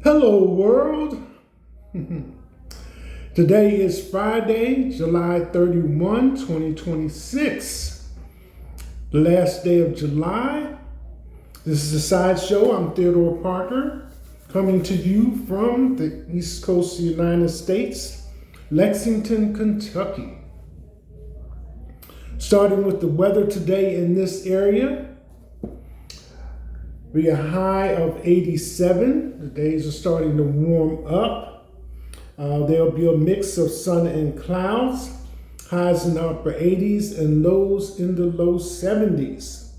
Hello, world. Today is Friday, July 31, 2026, the last day of July. This is a sideshow. I'm Theodore Parker, coming to you from the East Coast of the United States, Lexington, Kentucky. Starting with the weather today in this area. Be a high of 87. The days are starting to warm up. There'll be a mix of sun and clouds. Highs in the upper 80s and lows in the low 70s.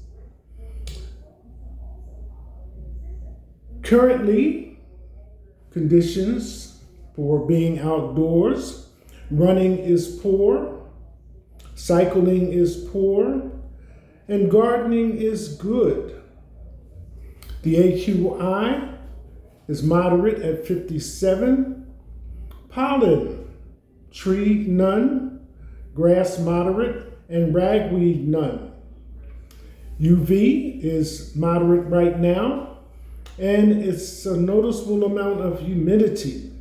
Currently, conditions for being outdoors. Running is poor. Cycling is poor. And gardening is good. The AQI is moderate at 57. Pollen, tree none, grass moderate, and ragweed none. UV is moderate right now, and it's a noticeable amount of humidity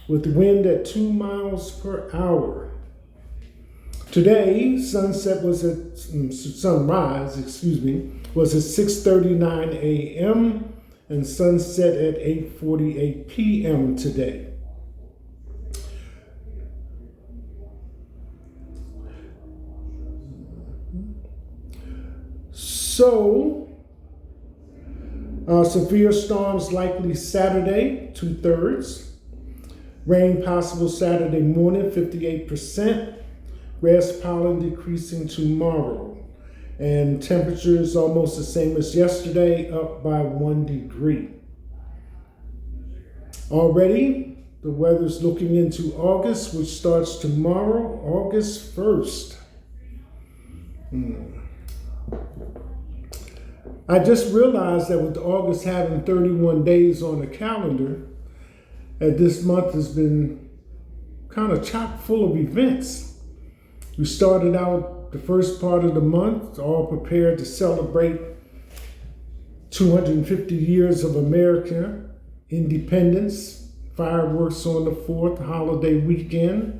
with wind at 2 miles per hour. Today, sunrise was at 6:39 a.m. and sunset at 8:48 p.m. today. So, severe storms likely Saturday, 2/3. Rain possible Saturday morning, 58%. Grass pollen decreasing tomorrow. And temperature is almost the same as yesterday, up by 1 degree. Already, the weather's looking into August, which starts tomorrow, August 1st. I just realized that with August having 31 days on the calendar, that this month has been kind of chock full of events. We started out the first part of the month, all prepared to celebrate 250 years of America independence, fireworks on the 4th, holiday weekend.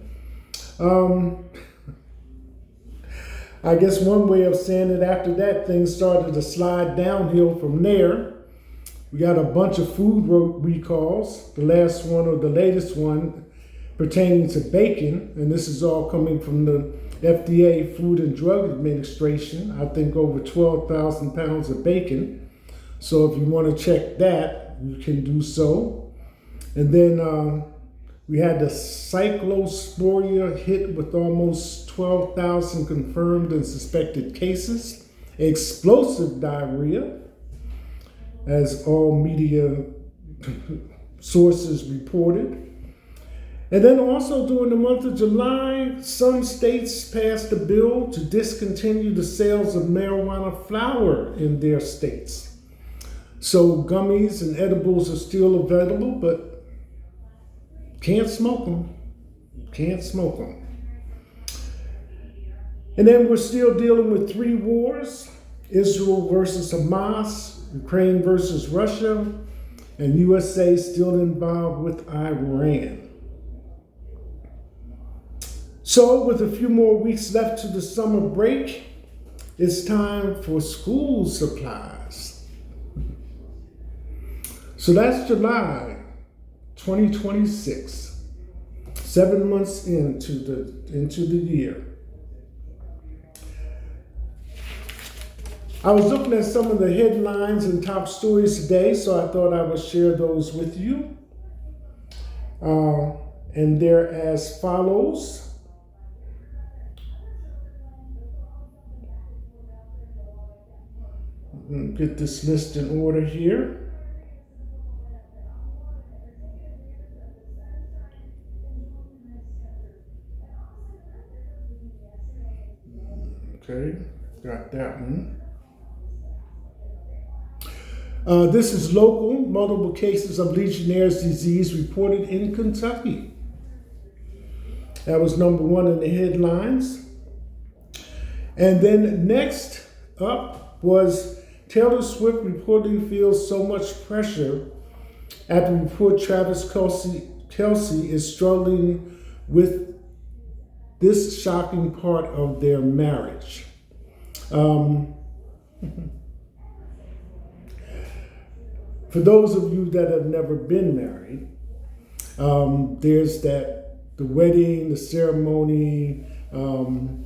I guess one way of saying it, after that, things started to slide downhill from there. We got a bunch of food recalls, the last one or the latest one pertaining to bacon, and this is all coming from the FDA, Food and Drug Administration. I think over 12,000 pounds of bacon. So if you want to check that, you can do so. And then we had the cyclosporia hit with almost 12,000 confirmed and suspected cases. Explosive diarrhea, as all media sources reported. And then also during the month of July, some states passed a bill to discontinue the sales of marijuana flower in their states. So gummies and edibles are still available, but can't smoke them. Can't smoke them. And then we're still dealing with 3 wars: Israel versus Hamas, Ukraine versus Russia, and USA still involved with Iran. So with a few more weeks left to the summer break, it's time for school supplies. So that's July 2026, 7 months into the year. I was looking at some of the headlines and top stories today, so I thought I would share those with you. And they're as follows. Get this list in order here. Okay, got that one. This is local. Multiple cases of Legionnaire's disease reported in Kentucky. That was number 1 in the headlines. And then next up was Taylor Swift reportedly feels so much pressure At the report, Travis Kelsey is struggling with this shocking part of their marriage. For those of you that have never been married, there's the wedding, the ceremony, and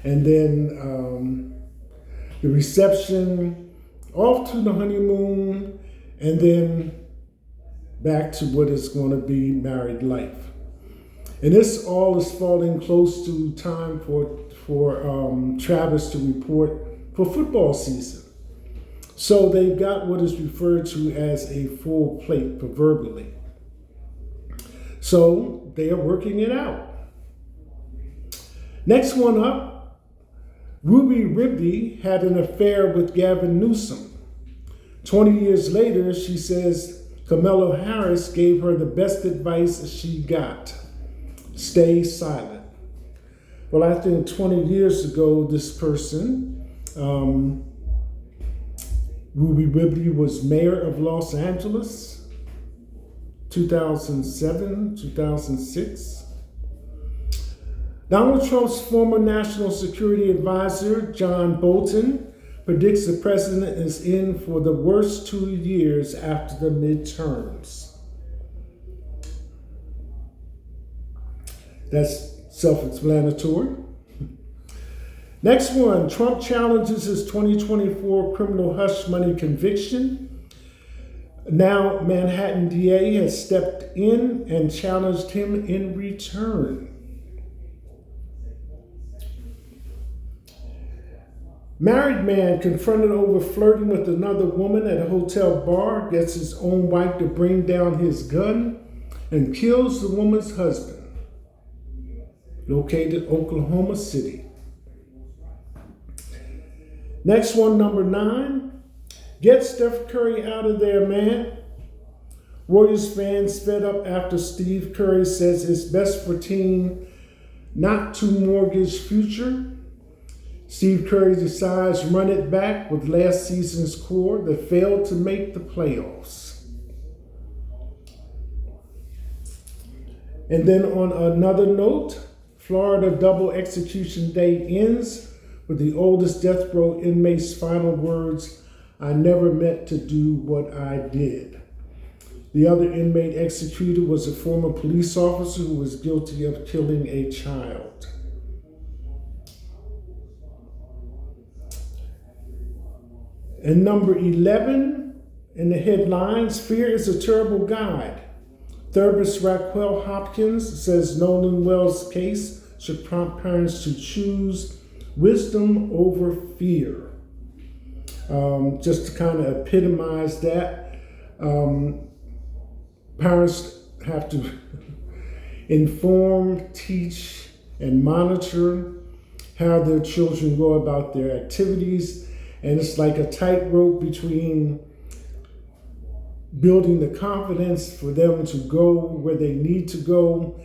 then the reception, off to the honeymoon, and then back to what is going to be married life. And this all is falling close to time for Travis to report for football season. So they've got what is referred to as a full plate proverbially. So they are working it out. Next one up, Ruby Ribby had an affair with Gavin Newsom. 20 years later, she says Kamala Harris gave her the best advice she got. Stay silent. Well, I think 20 years ago, this person, Ruby Ribby, was mayor of Los Angeles, 2007, 2006. Donald Trump's former national security advisor, John Bolton, predicts the president is in for the worst 2 years after the midterms. That's self-explanatory. Next one, Trump challenges his 2024 criminal hush money conviction. Now, Manhattan DA has stepped in and challenged him in return. Married man confronted over flirting with another woman at a hotel bar gets his own wife to bring down his gun and kills the woman's husband. Located Oklahoma City. Next one, number 9. Get Steph Curry out of there, man. Warriors fans fed up after Steve Curry says it's best for team not to mortgage future. Steve Curry decides to run it back with last season's core that failed to make the playoffs. And then on another note, Florida double execution day ends with the oldest death row inmate's final words, "I never meant to do what I did." The other inmate executed was a former police officer who was guilty of killing a child. And number 11 in the headlines, fear is a terrible guide. Therapist Raquel Hopkins says Nolan Wells' case should prompt parents to choose wisdom over fear. Just to kind of epitomize that, parents have to inform, teach, and monitor how their children go about their activities. And it's like a tightrope between building the confidence for them to go where they need to go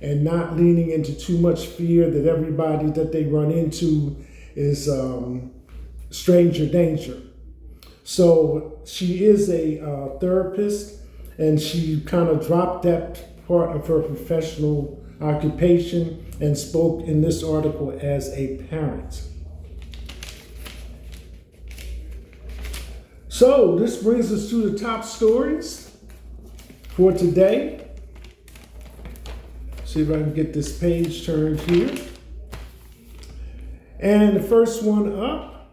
and not leaning into too much fear that everybody that they run into is stranger danger. So she is a therapist, and she kind of dropped that part of her professional occupation and spoke in this article as a parent. So this brings us to the top stories for today. See if I can get this page turned here. And the first one up,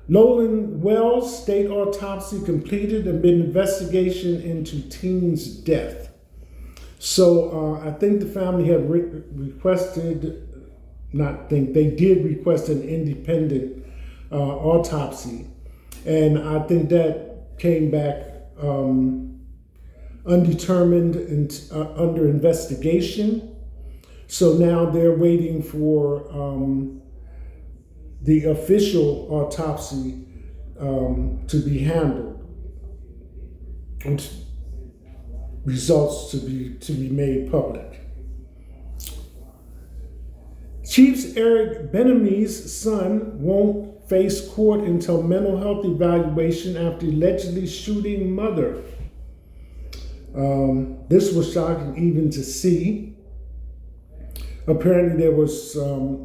Nolan Wells state autopsy completed amid investigation into teen's death. So I think the family had they did request an independent autopsy. And I think that came back undetermined and under investigation. So now they're waiting for the official autopsy to be handled and results to be made public. Chiefs Eric Bieniemy's son won't face court until mental health evaluation after allegedly shooting mother. This was shocking even to see. Apparently there was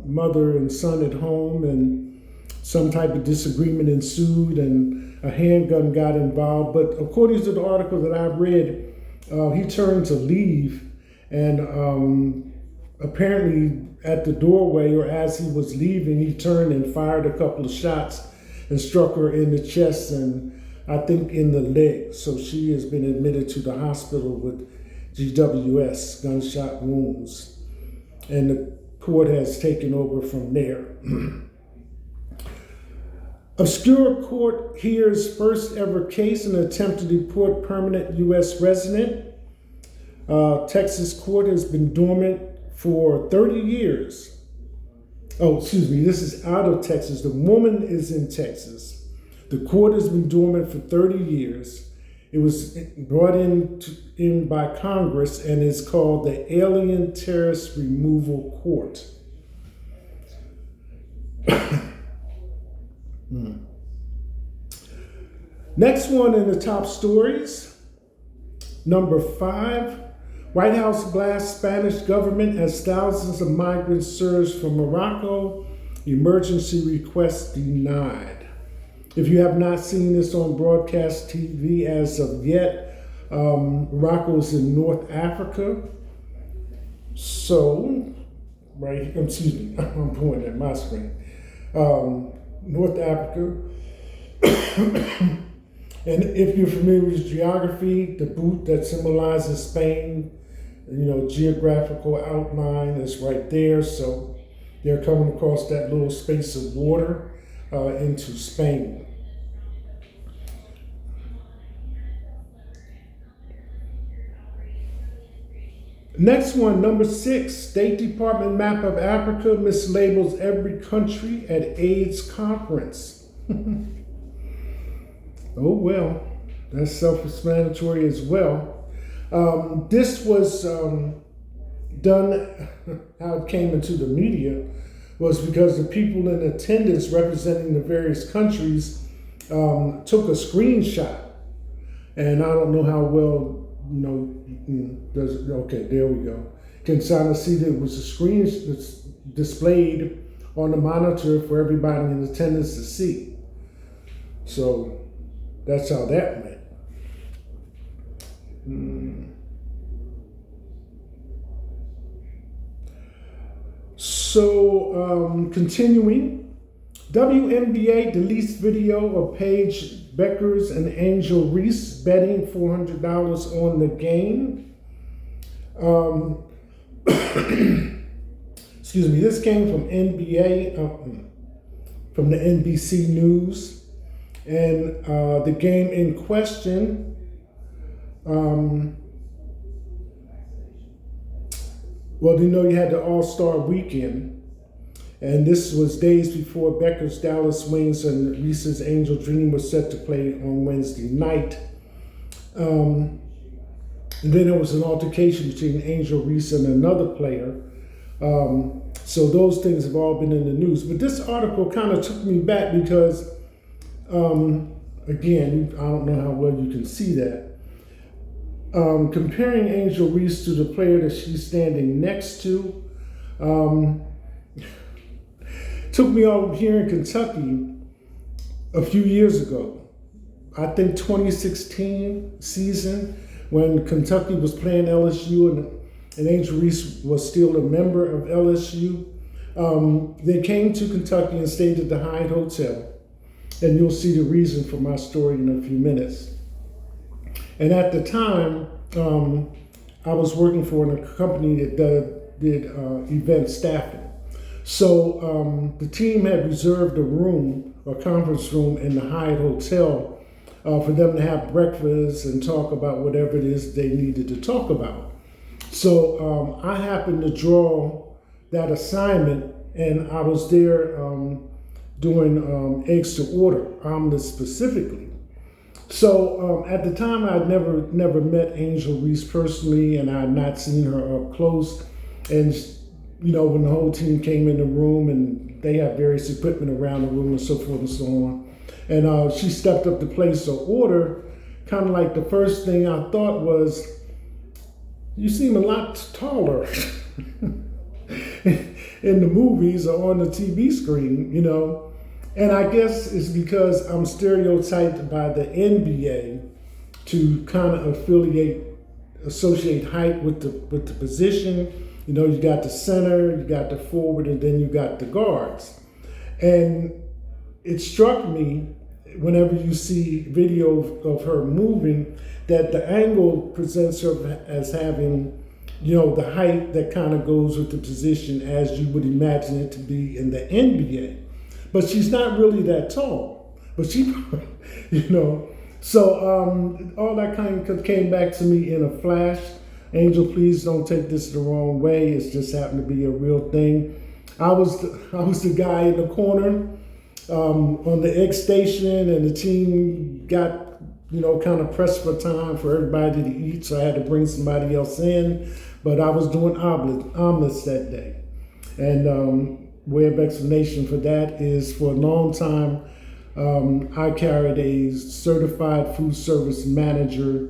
mother and son at home, and some type of disagreement ensued, and a handgun got involved. But according to the article that I read, he turned to leave, and apparently at the doorway, or as he was leaving, he turned and fired a couple of shots and struck her in the chest and I think in the leg. So she has been admitted to the hospital with GWS, gunshot wounds. And the court has taken over from there. Obscure court hears first ever case in an attempt to deport permanent U.S. resident. Texas court has been dormant for 30 years. Oh, excuse me, this is out of Texas. The woman is in Texas. The court has been dormant for 30 years. It was brought in by Congress and is called the Alien Terrorist Removal Court. Next one in the top stories. Number 5, White House blasts Spanish government as thousands of migrants surge from Morocco. Emergency request denied. If you have not seen this on broadcast TV as of yet, Morocco is in North Africa. So, right, excuse me, I'm pointing at my screen. North Africa. And if you're familiar with geography, the boot that symbolizes Spain, geographical outline is right there. So they're coming across that little space of water into Spain. Next one, number 6, State Department map of Africa mislabels every country at AIDS conference. Oh well, that's self-explanatory as well. This was done, how it came into the media, was because the people in attendance representing the various countries took a screenshot. And I don't know how well, okay, there we go. Can kind of see that it was a screen that's displayed on the monitor for everybody in attendance to see. So that's how that went. So, continuing, WNBA deletes video of Paige Beckers and Angel Reese betting $400 on the game. Excuse me, this came from NBA, from the NBC News. And the game in question, you had the All-Star weekend, and this was days before Becker's Dallas Wings and Reese's Angel Dream was set to play on Wednesday night. And then there was an altercation between Angel Reese and another player. So those things have all been in the news. But this article kind of took me back because, again, I don't know how well you can see that. Comparing Angel Reese to the player that she's standing next to, took me over here in Kentucky a few years ago. I think 2016 season when Kentucky was playing LSU and Angel Reese was still a member of LSU. They came to Kentucky and stayed at the Hyatt Hotel. And you'll see the reason for my story in a few minutes. And at the time, I was working for a company that did event staffing. So the team had reserved a conference room in the Hyatt Hotel for them to have breakfast and talk about whatever it is they needed to talk about. So I happened to draw that assignment, and I was there doing eggs to order, omelets specifically. So at the time, I'd never met Angel Reese personally, and I had not seen her up close. And when the whole team came in the room, and they had various equipment around the room and so forth and so on, and she stepped up to place her order. Kind of like the first thing I thought was, you seem a lot taller in the movies or on the TV screen, you know. And I guess it's because I'm stereotyped by the NBA to kind of associate height with the position. You know, you got the center, you got the forward, and then you got the guards. And it struck me whenever you see video of her moving that the angle presents her as having, you know, the height that kind of goes with the position as you would imagine it to be in the NBA. But she's not really that tall. But she, you know, so all that kind of came back to me in a flash. Angel, please don't take this the wrong way. It's just happened to be a real thing. I was the guy in the corner on the egg station, and the team got, you know, kind of pressed for time for everybody to eat, so I had to bring somebody else in. But I was doing omelets that day. And way of explanation for that is for a long time, I carried a certified food service manager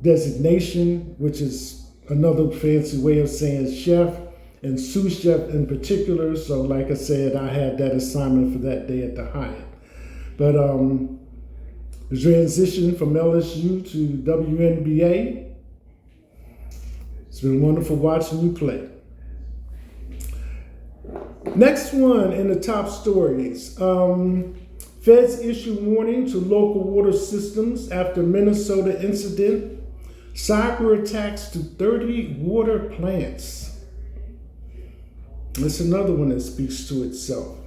designation, which is another fancy way of saying chef, and sous chef in particular. So like I said, I had that assignment for that day at the Hyatt. But the transition from LSU to WNBA, it's been wonderful watching you play. Next one in the top stories. Feds issue warning to local water systems after Minnesota incident. Cyber attacks to 30 water plants. That's another one that speaks to itself.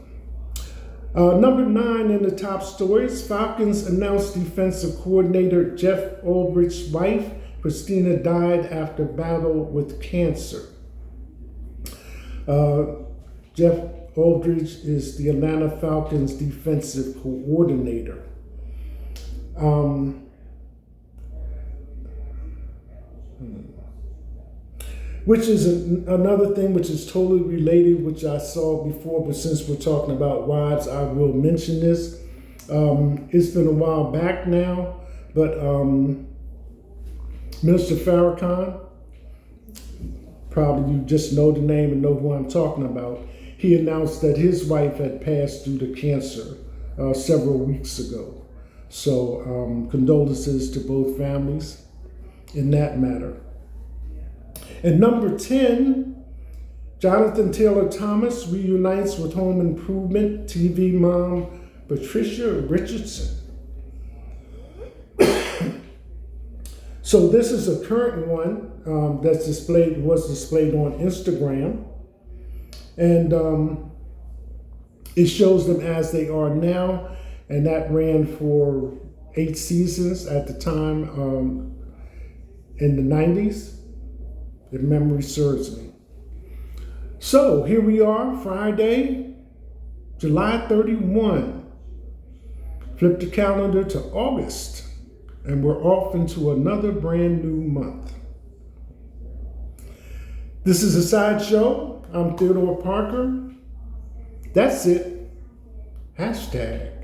Number 9 in the top stories. Falcons announced defensive coordinator Jeff Ulbricht's wife, Christina, died after battle with cancer. Jeff Ulbrich is the Atlanta Falcons defensive coordinator. Which is another thing which is totally related, which I saw before, but since we're talking about wives, I will mention this. It's been a while back now, but Minister Farrakhan, probably you just know the name and know who I'm talking about. He announced that his wife had passed due to cancer several weeks ago. So condolences to both families in that matter. And number 10, Jonathan Taylor Thomas reunites with home improvement TV mom Patricia Richardson. So this is a current one was displayed on Instagram. And it shows them as they are now. And that ran for 8 seasons at the time in the 90s, if memory serves me. So here we are, Friday, July 31. Flip the calendar to August, and we're off into another brand new month. This is a sideshow. I'm Theodore Parker. That's it. Hashtag